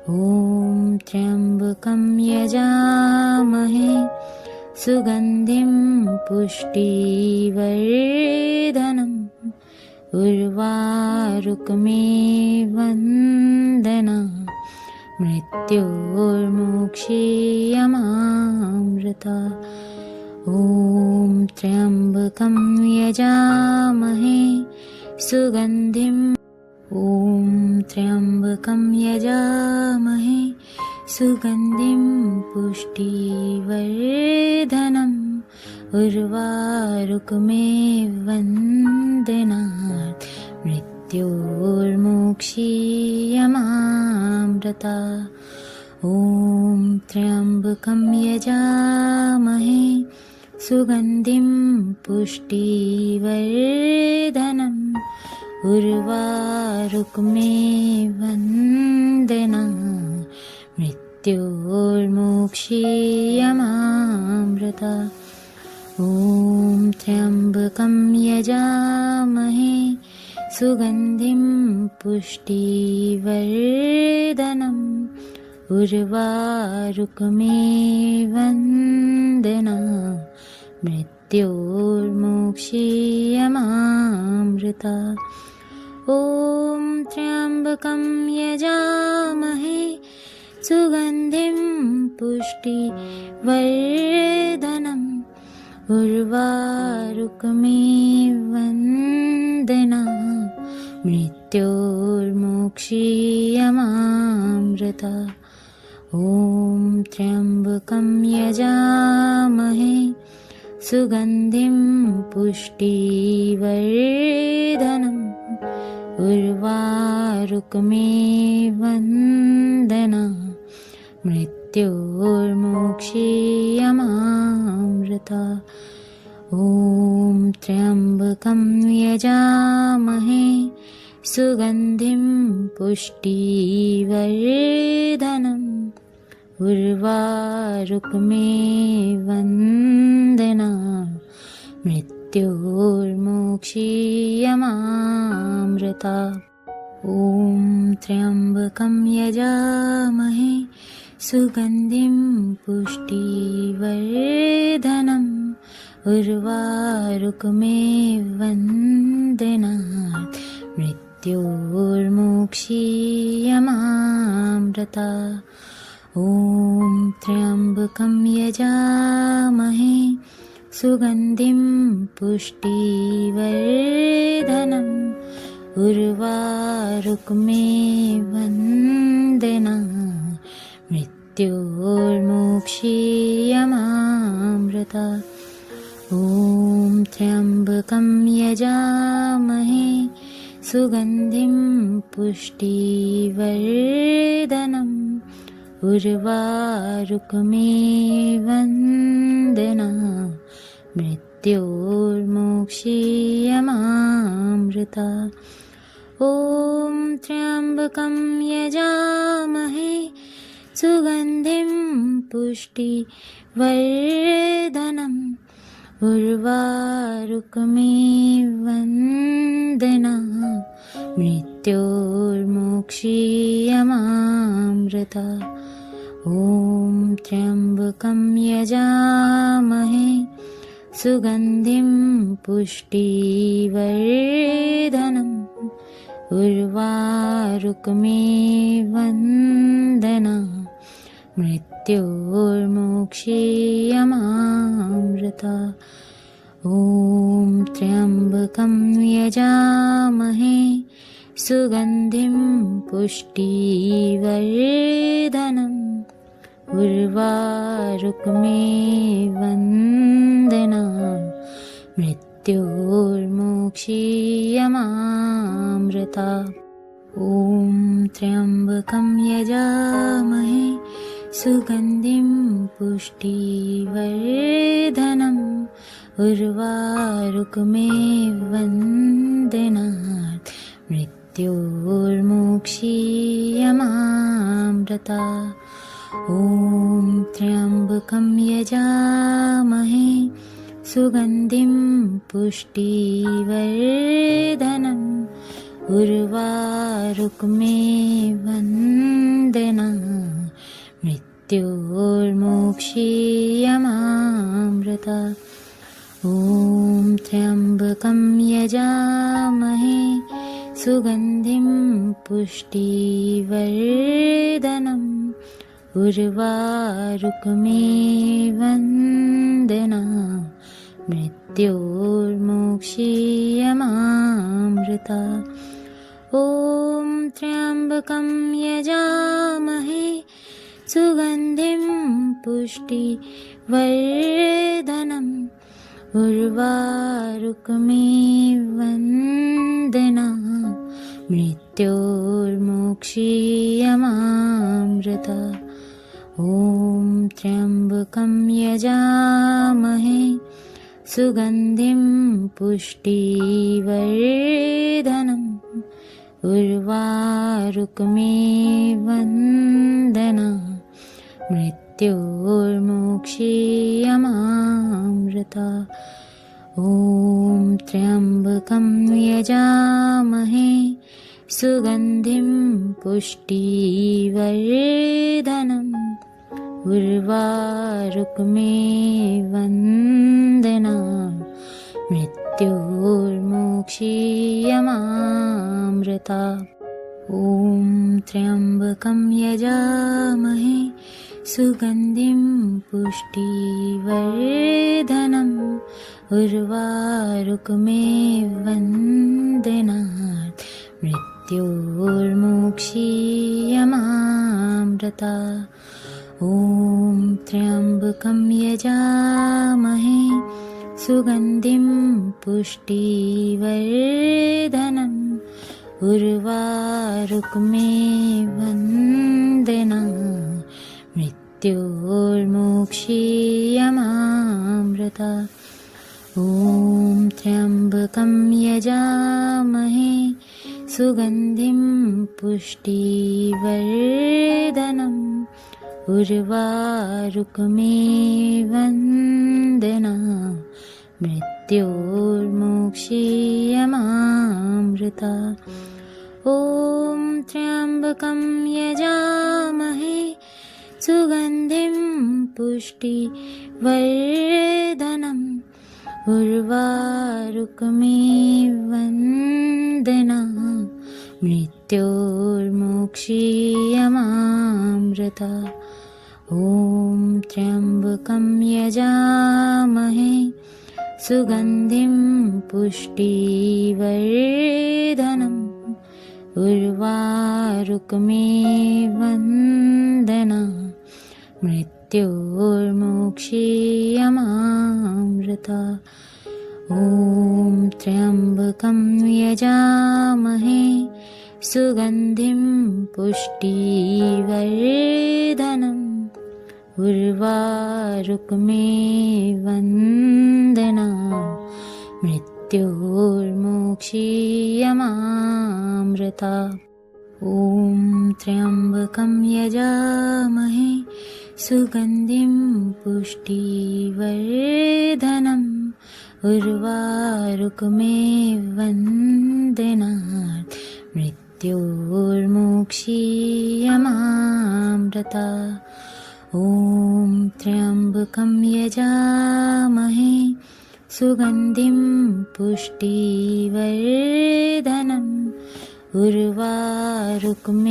ॐ त्र्यम्बकं यजामहे सुगन्धिं पुष्टिवर्धनम् उर्वारुकमेव वन्दनात् मृत्योर्मोक्षीयमामृता। ॐ त्र्यम्बकं यजामहे सुगन्धिं सुगन्धिं पुष्टिवर्धनम् उर्वारुकमेव वन्दनात् मृत्योर्मोक्षीयमामृता। ॐ त्र्यम्बकं यजामहे सुगन्धिं पुष्टिवर्धनम् उर्वारुकमेव वन्दनात् मृत्योर्मोक्षीयमामृता। ॐ त्र्यम्बकं यजामहे सुगन्धिं पुष्टिवर्धनम् उर्वारुकमेव वन्दनात् मृत्योर्मोक्षीयमामृता। ॐ त्र्यम्बकं यजामहे सुगन्धिं पुष्टिवर्धनम् उर्वारुकमेव वन्दनात् मृत्योर्मोक्षीयमामृता। ॐ त्र्यम्बकं यजामहे सुगन्धिं पुष्टिवर्धनम् उर्वारुकमेव वन्दनात् मृत्योर्मोक्षीयमामृता। ॐ त्र्यम्बकं यजामहे सुगन्धिं पुष्टिवर्धनम् उर्वारुकमेव वन्दनात् मृत्योर्मोक्षीयमामृता। ॐ त्र्यम्बकं यजामहे सुगन्धिं पुष्टिवर्धनम् उर्वारुकमेव वन्दनात् मृत्योर्मोक्षीयमामृता। ॐ त्र्यम्बकं यजामहे सुगन्धिं पुष्टिवर्धनम् उर्वारुकमेव वन्दनात् मृत्योर्मोक्षीयमामृता। ॐ त्र्यम्बकं यजामहे सुगन्धिं पुष्टिवर्धनम् उर्वारुकमेव वन्दनात् मृत्योर्मोक्षीयमामृता। ॐ त्र्यम्बकं यजामहे सुगन्धिं पुष्टिवर्धनम् उर्वारुकमेव वन्दनात् मृत्योर्मुक्षीयमामृता ॐ त्र्यम्बकं यजामहे सुगन्धिं पुष्टिवर्धनम् उर्वारुकमेव वन्दनात् मृत्योर्मुक्षीयमामृता ॐ त्र्यम्बकं यजामहे सुगन्धिं पुष्टिवर्धनम् उर्वारुकमेव वन्दनात् मृत्योर्मुक्षीयमामृता ॐ त्र्यम्बकं यजामहे सुगन्धिं पुष्टिवर्धनम् उर्वारुकमेव वन्दनात् मृत्योर्मुक्षीयमामृता ॐ त्र्यम्बकं यजामहे सुगन्धिं पुष्टिवर्धनम् उर्वारुकमेव वन्दनात् मृत्योर्मुक्षीयमामृता ॐ त्र्यम्बकं यजामहे सुगन्धिं पुष्टिवर्धनम् उर्वारुकमेव वन्दनात् मृत्योर्मुक्षीयमामृता ॐ त्र्यम्बकं यजामहे सुगन्धिं पुष्टिवर्धनम् उर्वारुकमेव वन्दनात् मृत्योर्मुक्षीयमामृता ॐ त्र्यम्बकं यजामहे सुगन्धिं पुष्टिवर्धनम् उर्वारुकमेव वन्दनात् मृत्योर्मुक्षीयमामृता ॐ त्र्यम्बकं यजामहे सुगन्धिं पुष्टिवर्धनम् उर्वारुकमेव वन्दनात् मृत्योर्मुक्षीयमामृता ॐ त्र्यम्बकं यजामहे सुगन्धिं पुष्टिवर्धनम् उर्वारुकमेव वन्दनात् मृत्योर्मुक्षीयमामृता ॐ त्र्यम्बकं यजामहे सुगन्धिं पुष्टिवर्धनम् उर्वारुकमेव वन्दनात् मृत्योर्मुक्षीयमामृता ॐ त्र्यम्बकं यजामहे सुगन्धिं पुष्टिवर्धनम् उर्वारुकमेव वन्दनात् मृत्योर्मुक्षीयमामृता ॐ त्र्यम्बकं यजामहे सुगन्धिं पुष्टिवर्धनम् उर्वारुकमेव वन्दनात् मृत्योर्मुक्षीयमामृता ॐ त्र्यम्बकं यजामहे सुगन्धिं पुष्टिवर्धनम् उर्वारुकमेव वन्दनात् मृत्योर्मुक्षीयमामृता ॐ त्र्यम्बकं यजामहे सुगन्धिं पुष्टिवर्धनम् उर्वारुकमेव वन्दनात् मृत्योर्मुक्षीयमामृता ॐ त्र्यम्बकं यजामहे सुगन्धिं पुष्टिवर्धनम् उर्वारुकमेव वन्दनात् मृत्योर्मुक्षीयमामृता ॐ त्र्यम्बकं यजामहे सुगन्धिं पुष्टिवर्धनम् उर्वारुकमेव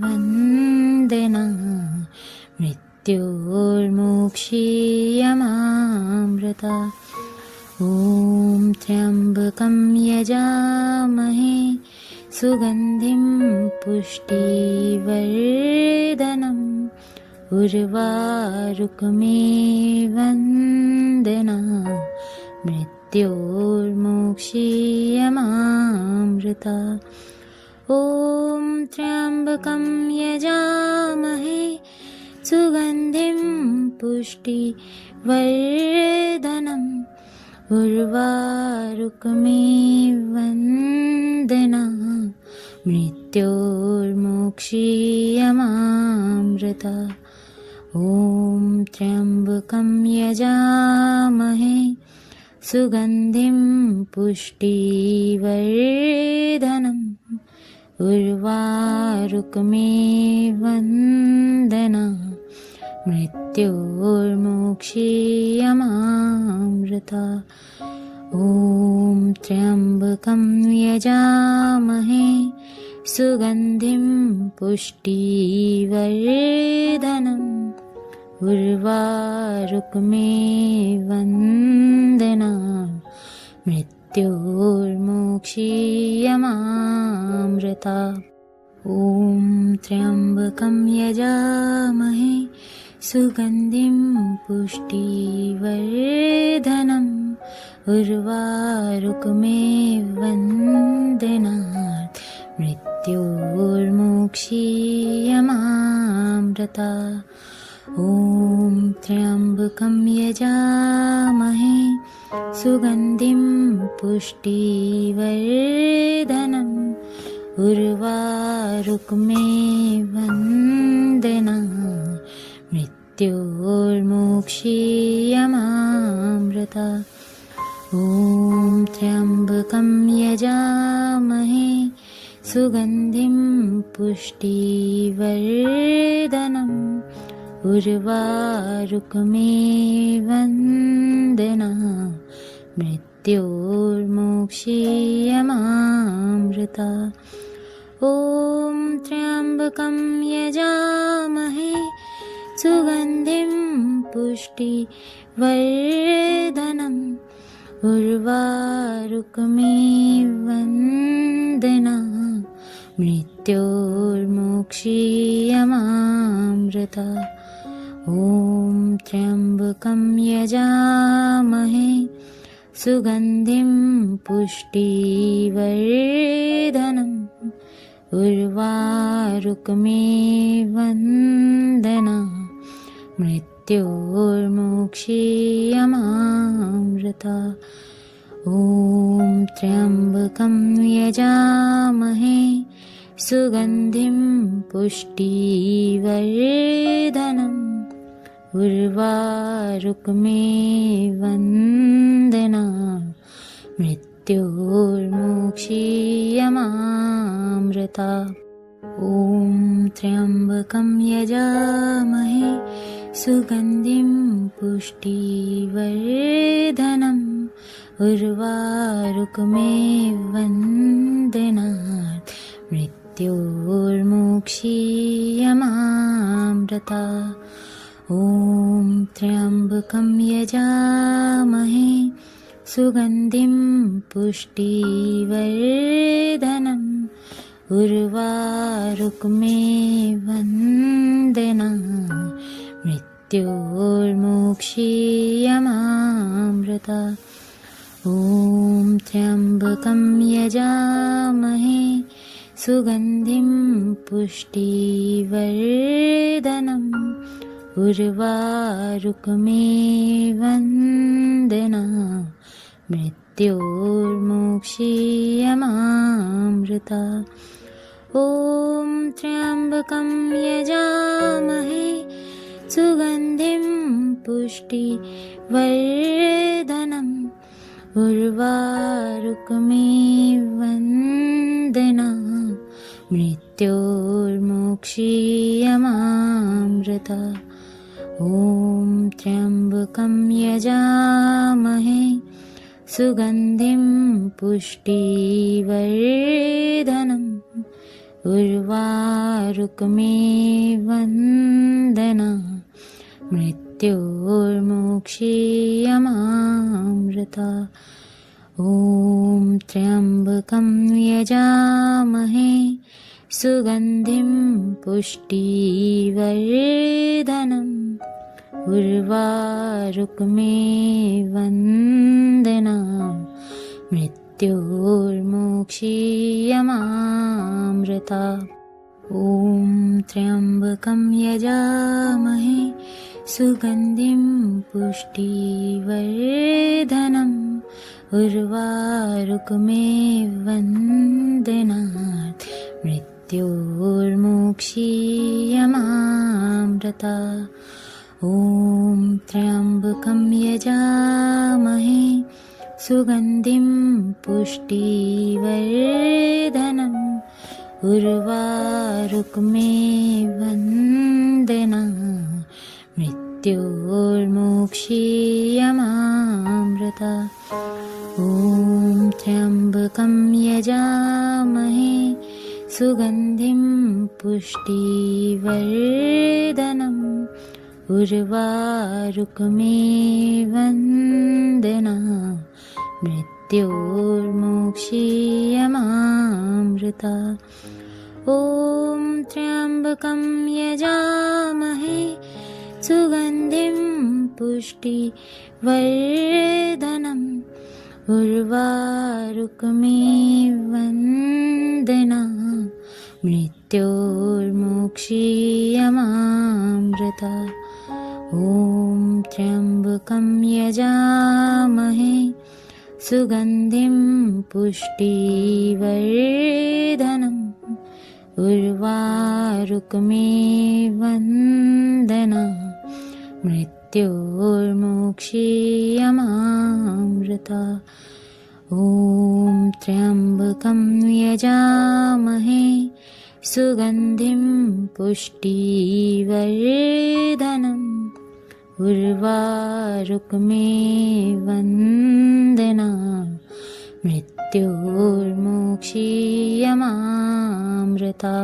वन्दनात् मृत्योर्मुक्षीयमामृता ॐ त्र्यम्बकं यजामहे सुगन्धिं पुष्टिवर्धनम् उर्वारुकमेव वन्दनात् मृत्योर्मुक्षीयमामृता ॐ त्र्यम्बकं यजामहे सुगन्धिं पुष्टिवर्धनम् उर्वारुकमेव वन्दनात् मृत्योर्मुक्षीयमामृता ॐ त्र्यम्बकं यजामहे सुगन्धिं पुष्टिवर्धनम् उर्वारुकमेव वन्दनात् मृत्योर्मुक्षीयमामृता ॐ त्र्यम्बकं यजामहे सुगन्धिं पुष्टिवर्धनम् उर्वारुकमेव वन्दनात् मृत्योर्मुक्षीयमामृता ॐ त्र्यम्बकं यजामहे सुगन्धिं पुष्टिवर्धनम् उर्वारुकमेव वन्दनात् मृत्योर्मुक्षीयमामृता ॐ त्र्यम्बकं यजामहे सुगन्धिं पुष्टिवर्धनम् उर्वारुकमेव वन्दनात् मृत्योर्मुक्षीयमामृता ॐ त्र्यम्बकं यजामहे सुगन्धिं पुष्टिवर्धनम् उर्वारुकमेव वन्दनात् मृत्योर्मुक्षीयमामृता ॐ त्र्यम्बकं यजामहे सुगन्धिं पुष्टिवर्धनम् उर्वारुकमेव वन्दनात् मृत्योर्मुक्षीयमामृता ॐ त्र्यम्बकं यजामहे सुगन्धिं पुष्टिवर्धनम् उर्वारुकमेव वन्दनात् मृत्योर्मुक्षीयमामृता ॐ त्र्यम्बकं यजामहे सुगन्धिं पुष्टिवर्धनम् उर्वारुकमेव वन्दनात् मृत्योर्मुक्षीयमामृता ॐ त्र्यम्बकं यजामहे सुगन्धिं पुष्टिवर्धनम् उर्वारुकमेव वन्दनात् मृत्योर्मुक्षीयमामृता ॐ त्र्यम्बकं यजामहे सुगन्धिं पुष्टिवर्धनम् उर्वारुकमेव वन्दनात् मृत्योर्मुक्षीयमामृता ॐ त्र्यम्बकं यजामहे सुगन्धिं पुष्टिवर्धनम् उर्वारुकमेव वन्दनात् मृत्योर्मुक्षीयमामृता ॐ त्र्यम्बकं यजामहे सुगन्धिं पुष्टिवर्धनम् उर्वारुकमिव वन्दनात् मृत्योर्मोक्षीयमामृता ॐ त्र्यम्बकं यजामहे सुगन्धिं पुष्टिवर्धनम् उर्वारुकमिव वन्दनात् मृत्योर्मोक्षीयमामृता ॐ त्र्यम्बकं यजामहे सुगन्धिं पुष्टिवर्धनम् उर्वारुकमिव वन्दनात् मृत्योर्मोक्षीयमामृता ॐ त्र्यम्बकं यजामहे सुगन्धिं पुष्टिवर्धनम् उर्वारुकमिव वन्दनात् मृत्योर्मोक्षीयमामृता ॐ त्र्यम्बकं यजामहे सुगन्धिं पुष्टिवर्धनम् उर्वारुकमिव वन्दनात् मृत्योर्मोक्षीयमामृता ॐ त्र्यम्बकं यजामहे सुगन्धिं पुष्टिवर्धनम् उर्वारुकमिव वन्दनात् मृत्योर्मोक्षीयमामृता ॐ त्र्यम्बकं यजामहे सुगन्धिं पुष्टिवर्धनम् उर्वारुकमिव वन्दनात् मृत्योर्मोक्षीयमामृता ॐ त्र्यम्बकं यजामहे सुगन्धिं पुष्टिवर्धनम् उर्वारुकमिव वन्दनात् मृत्योर्मोक्षीयमामृता ॐ त्र्यम्बकं यजामहे सुगन्धिं पुष्टिवर्धनम् उर्वारुकमिव वन्दनात् मृत्योर्मोक्षीयमामृता।